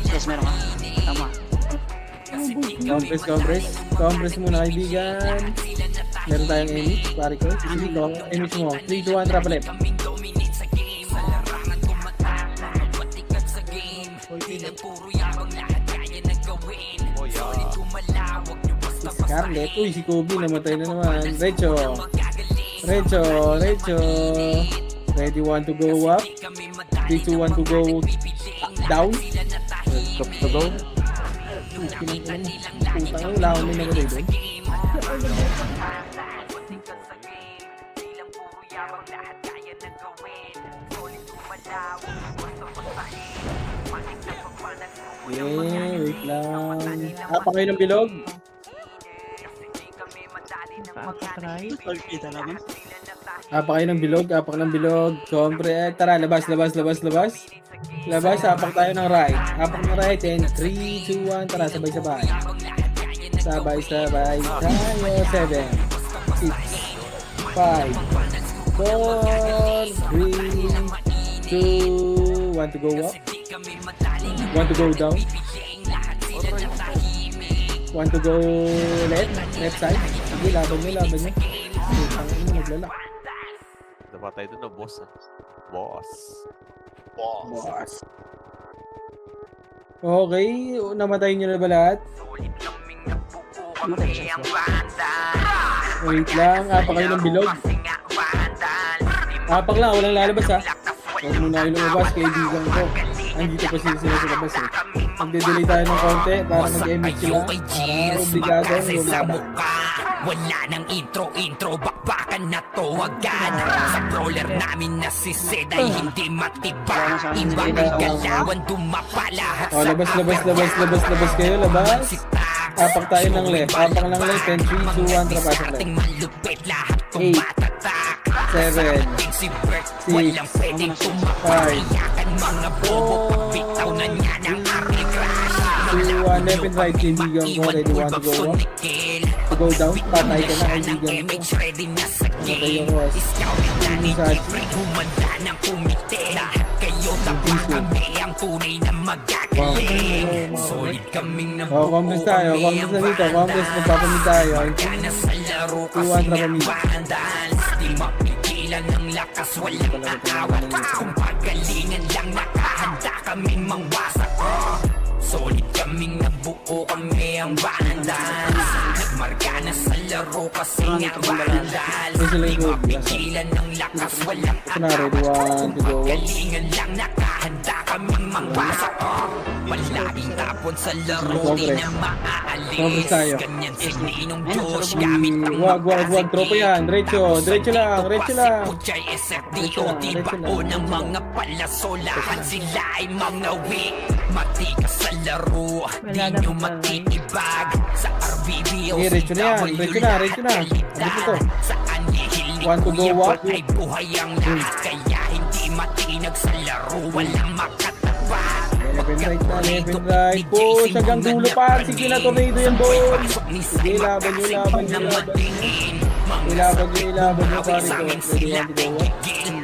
Yes, meron ka. Tama. Compress muna, kaibigan. Meron tayong image, pare ko. Sige, image mo. 3, 2, 1, drop left. Scarlet. Uy, si Kobe namatay na naman. Recho. Ready, 1 to go up. 3, 2, 1 to go down. Stop to go. Putang, wala akong may namatay doon. Wait lang. Apa kayo ng bilog? Makatry. Kita naman. Apa kayo ng bilog? Kompre, tara, labas. Apak tayo ng right. And 3, 2, 1, tara, sabay-sabay tayo. 7, 6, 5, 4, 3, 2, 1 to go up. 1 to go down. 1 to go left side. Sige, laban nyo. Putang ina, naglalak. Dapat tayo dun na, boss. Boss. Okay, namatay nyo na ba lahat? Matay siya. Wait lang, apak kayo ng bilog. Apak lang, walang lalabas ha. Huwag muna kayo lumabas, kaibigan ko. Andito pa sila sa labas eh. Magde-delay tayo ng konti para mag-emit sila. Para obligado lumabas. Wala nang intro, bakbakan na to agad. Sa brawler namin na si Zed ay hindi matibag. Ibang galawan dumapala. Oh, labas kayo, labas. Apak tayo ng left, apak ng left, 10, 3, 2, 1, trapasok left. 8, 7, 6, 5, 2, 1, left and right, kaibigan ko, ready, want to go up? To go down, patay ka na, kaibigan ko. Patay ako, oh, complex tayo, complex na dito, complex, magpapamid tayo. 2, 1, trapamid. Di mapigilan ng lakas, walang aawat. Kung pagalingan lang, nakahanda kaming mangwasak. Solid kaming nabuo, kami ang bandal. Nagmarka na sa laro kasi nga bandal. Di mapigilan ng lakas, walang aawat. Kung pagalingan lang, nakahanda kaming mangwasak. Palaging tapon sa laro, di na maaalis. Ganyan si Ninong Diyos, gamit ang Wag, tropa yan, diretso lang. Puchay SFDO, di bao ng mga palaso. Lahat sila ay mga weak. Matikas sa laro, di nyo matitibag. Sa RBB o Diretso na yan, diretso na. Dito to. Sa anihil ni Want to go Kuya up? Bert ay buhay ang lahat. Kaya hindi matinag sa laro, walang makatapat. Left and right. Push hanggang dulo pa. Sige na, tornado yan, boy. Sige, laban nyo. Ilaban nyo, pare ko. Ready, want to go up?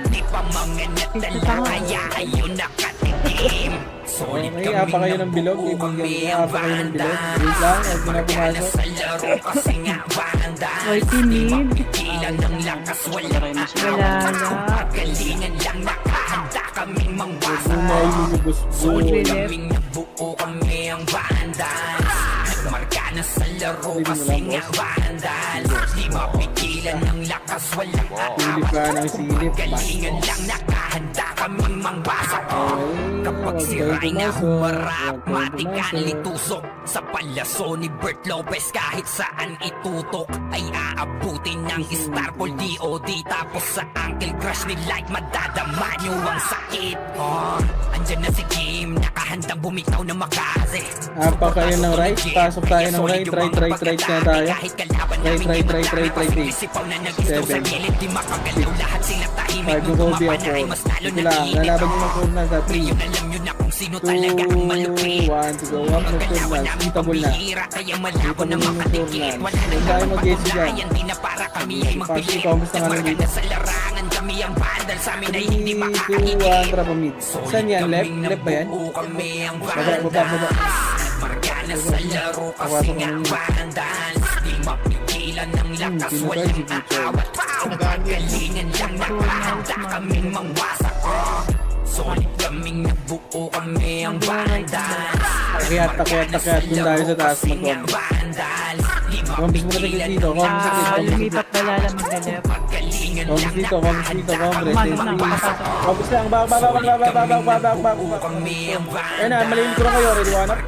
Di pa mga natala, kaya ayun nakatikim. Solid Okay, apa kayo ng bilog, kaibigan ko. Apa kayo ng bilog. Wait lang, huwag mo na pumasok. sa laro kasi nga bandal. Oy, timid. Ilan ng lakas, walang Wala na. galingan lang, nakahanda kaming Huwag mangwasa. mo na ilulubos, boy. Kaming nabuo, kami ang bandal. Nagmarka na sa laro kasi nga bandal. Di mapigilan ng lakas, walang Silip ka ng silip. galingan lang, nakahanda kaming mangwasa. Kapag Huwag si kayo Rhina pumasok. humarap, Huwag kayo matikan pumasok. litusok. Sa palaso ni Bert Lopez, kahit saan itutok ay aabutin ng Starpol DOD. Tapos sa Uncle Crush ni Light, madadama nyo ang sakit. Andyan na si Kim, nakahandang bumitaw na makase. Apa kayo ng right, pasok tayo ng right na tayo. Kahit kalaban Right, namin, right, isipaw na nag-istaw sa 7, gilid. Di makagalaw lahat sila tahimik. 5 yung Kobe Nung ako. tumapa na ay mas lalo Ito lang, nag-iinit. lalaban nyo ng corner sa 3, Ngayon alam nyo na kung sino 2, talaga ang malupit. 1 to go up, nocturnal, quitable na. Kaya malabo na Quitable na makadikit. nocturnal. Wala Huwag nang tayo mag-guess dyan. pagmulayan. Di na para kami ay magpilit. Pasok, kamusta nga lang Nagmarka dito? na sa larangan, kami ang bandal. Sa amin ay 3, hindi 2, 1, makakaigit. trapa mid. Saan yan? Left? Left ba yan? Kami ang Baba. bandal. Nagmarka na sa laro kasi nga bandal. Di mapigilan ng lakas, pinatay walang si Puchay. aawat. Kung pagalingan lang, nakahanda kaming mangwasak. Solid kaming nabuo, kami ang bandal. Takyat. Doon tayo sa taas mag-combo. Complex mo na tayo dito. Complex na dito. Lumipat wala lang mag-left. Complex dito. Complex. Complex lang. Back. Ayun na, maliin ko na kayo. Ready, one up.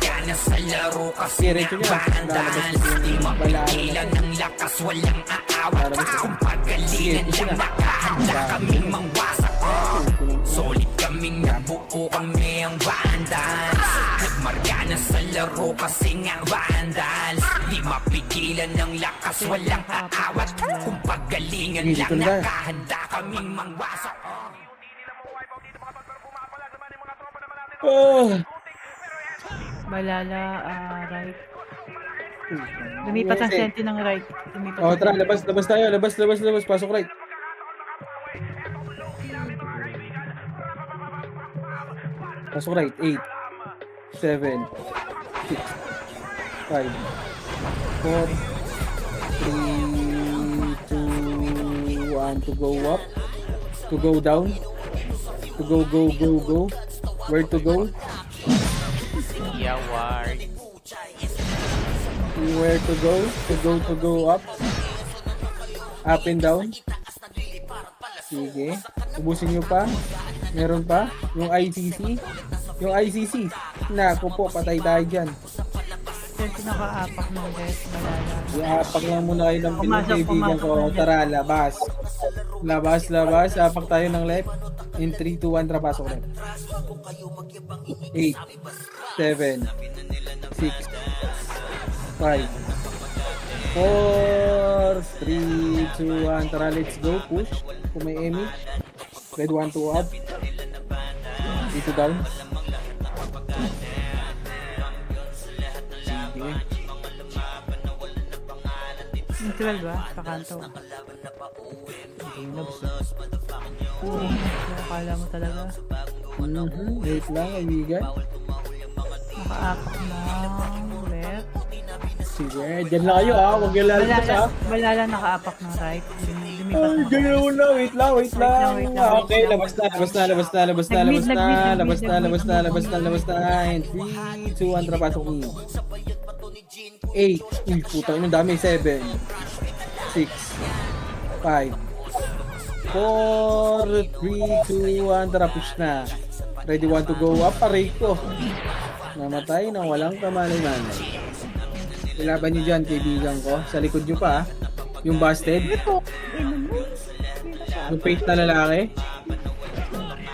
Diretso nyo na. Lalabas ko yung balalan na. ng lakas, walang aawat. Lalabas ko. Kung pagalingan Sige, lang, na. nakahanda kaming mangwasak. Solid kaming nabuo, kami ang bandal. Nagmarka na sa laro kasi nga bandal. Di mapigilan ng lakas, walang aawat. Kung pagalingan Sige, lang, dito na tayo. nakahanda kaming mangwasak. Oh! Malala, right. Lumipat ang senti ng right. Lumipat Oh, ang tara, senti. labas tayo. Labas. Pasok right. Pasok right. 8, 7, 6, 5, 4, 3, 2, 1 to go up. To go down. To go. Where to go? Yawar. where to go. To go up. Up and down. Sige. Ubusin nyo pa. Meron pa. Yung ICC. Yung ICC. Naku po, patay tayo dyan. Kasi nakaapak ng red, malala. Iapak lang muna kayo ng Pumasok, pinag-kaibigan ko. pumasok. Tara, labas. Labas. Apak tayo ng left. In 3, 2, 1, tara, pasok left. 8, 7, 6, 5, 4, 3, 2, 1, tara, let's go. Push. Kung may Emmy. Red 1, 2 up. Dito down. Sige. Yung 12 ba? Sa kanto. Akala mo talaga. Wait lang, kaibigan. Nakaapak ng left. Sige, dyan lang kayo ha. Huwag yung lalabas ha. Malala nakaapak ng right. Lumipas Ay, na. ganyan muna. Wait lang. Wait lang. Okay, labas na. And 3, 2, 1, trapasok mo. 8. Uy, putang ina, dami. 7, 6, 5, 4, 3, 2, 1, tara, push na. Ready, want to go up? Aray ko. Namatay nang walang kamalay-malay. Ilaban nyo dyan, kaibigan ko. Sa likod nyo pa, yung busted. Yung fake na lalaki.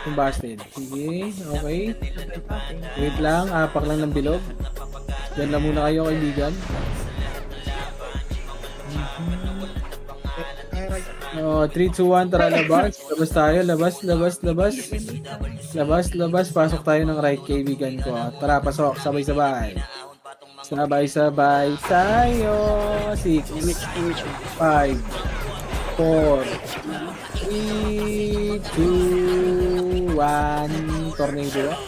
Yung busted. Sige, okay. Wait lang, apak lang ng bilog. Diyan lang muna kayo, kaibigan. Oh, 3, 2, 1, tara, labas. Labas tayo, labas. Pasok tayo ng right, kaibigan ko. Tara, pasok, sabay-sabay tayo. 6, 5, 4, 3, 2, 1. Tornado up.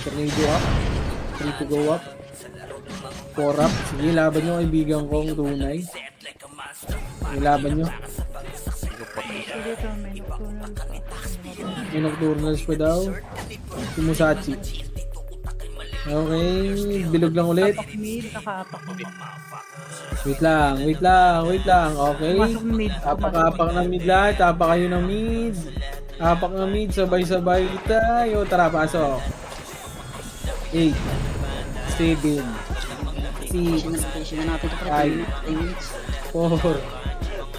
3 to go up. 4 up. Sige, laban nyo, kaibigan kong tunay. Ilaban nyo. Dito may nocturnal pa. May nocturnals pa daw. Si Musashi. Okay, bilog lang ulit. Apak mid, nakaapak mid. Wait lang. Okay. Pumasok ng mid. Apak ng mid lahat. Apak kayo ng mid. Apak ng mid. Sabay-sabay tayo. Tara, pasok. 8, 7, 6, Sino natin ito para 5, 3 minutes. 4,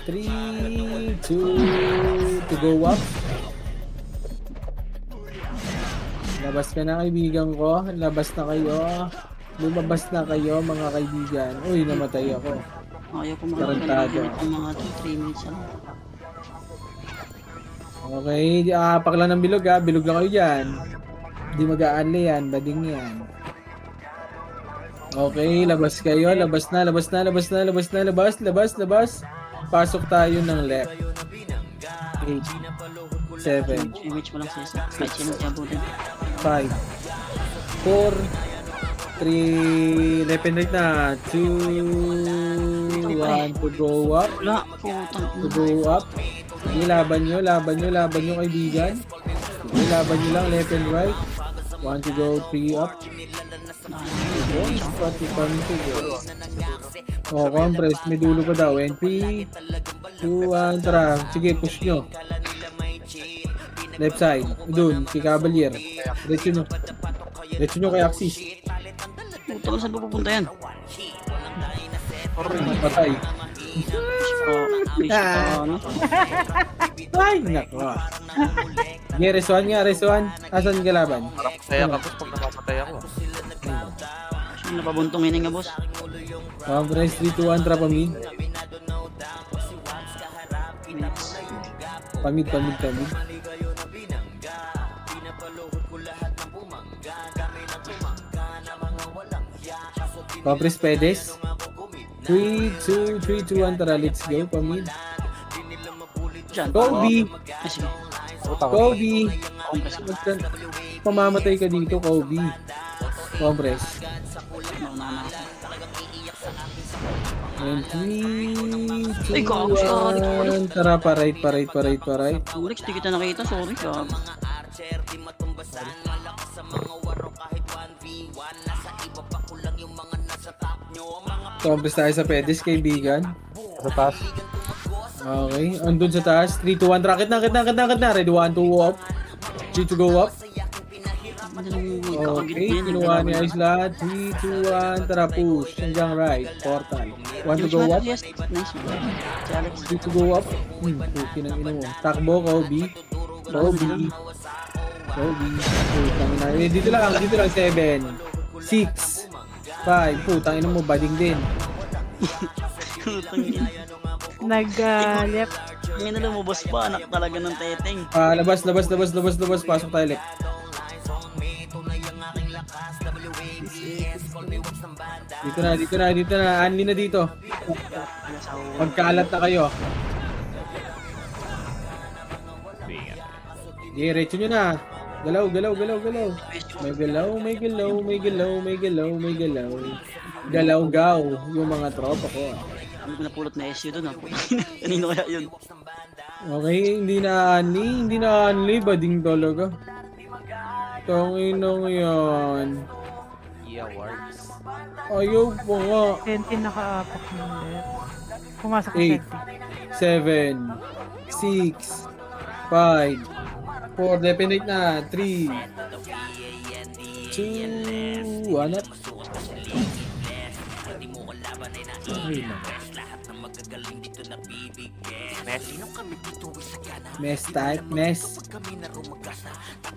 3, 2, to go up. Labas ka na, kaibigan ko. Labas na kayo. Lumabas na kayo, mga kaibigan. Uy, namatay ako. Ayaw ko Tarantado. ang mga 3 minutes lang. Okay, apak lang ng bilog ha. Bilog lang kayo dyan. Hindi mag-aanli yan. Bading yan. Okay, labas kayo. Labas. Pasok tayo ng left. 8, 7, Image mo lang siya. Kahit sino siyabutin. 5, 4, 3, left and right na. 2, 1, to go up. Wala. Putang. To go up. Sige, laban nyo, kaibigan. Sige, laban nyo lang, left and right. 1 to go, 3 up. Oh, compress, may dulo pa daw. And 3, 2, 1, tara. Sige, push nyo. Left side. Doon, si Cavalier. Diretso nyo kay Axis. Putang, saan ba pupunta yan? Patay. Ano? Ay, nako. Sige, Resuan nga, Resuan. Asan ka laban? Parang masaya ka boss pag nakapatay ako. Sino napabuntong hining nga, boss? Compress, 3, 2, 1, tara pamid. Pamid. Compress, pedes. 3, 2, 1, tara, let's go, pamid. Diyan. Kobe! Ay, sige. Kobe! Compress ka. Pamamatay ka dito, Kobe. Compress. Mauna na ako. And 3, 2, Ay, gago siya. 1. Tara, paray. Rex, di kita nakita. Sorry, gago. Sa mga waro kahit 1v1 nasa iba pa kulang yung mga nasa top Tompes tayo sa pedis, kaibigan. Sa taas. Okay, andun sa taas. 3, 2, 1, rocket na. Ready, 1, 2, up. 3 to go up. Okay, kinuha ni Ice lahat. 3, 2, 1, tara push. Hanggang right, portal. 1 to go up. Yes, nice one. Si Alex. 3 to go up. Puki ng ino mo. Takbo, Kobe. Kobe. Putang ina. Dito lang, 7. 6. 5. Putang ina mo, bading din. Nag-left. May na lumabas pa, anak talaga ng teteng. Labas. Pasok tayo left. Dito na. Anli na dito. Magkalat na kayo. Diretso nyo na. Galaw. May galaw. Galaw-gaw yung mga tropa ko. Ano ko napulot na SU doon, kanino kaya yun? Okay, hindi na anli. Bading talaga. Tanginong yan. Awards. Ayaw po nga. 20 nakaapak ng left. Pumasok sa 8, 20. 7, 6, 5, 4, definite na, 3, 2, 1 up. Ay, man. Mess type, mess.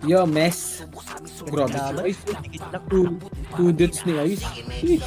Yo, mess. Grabe si Ice. Two dudes ni Ice. Sheesh.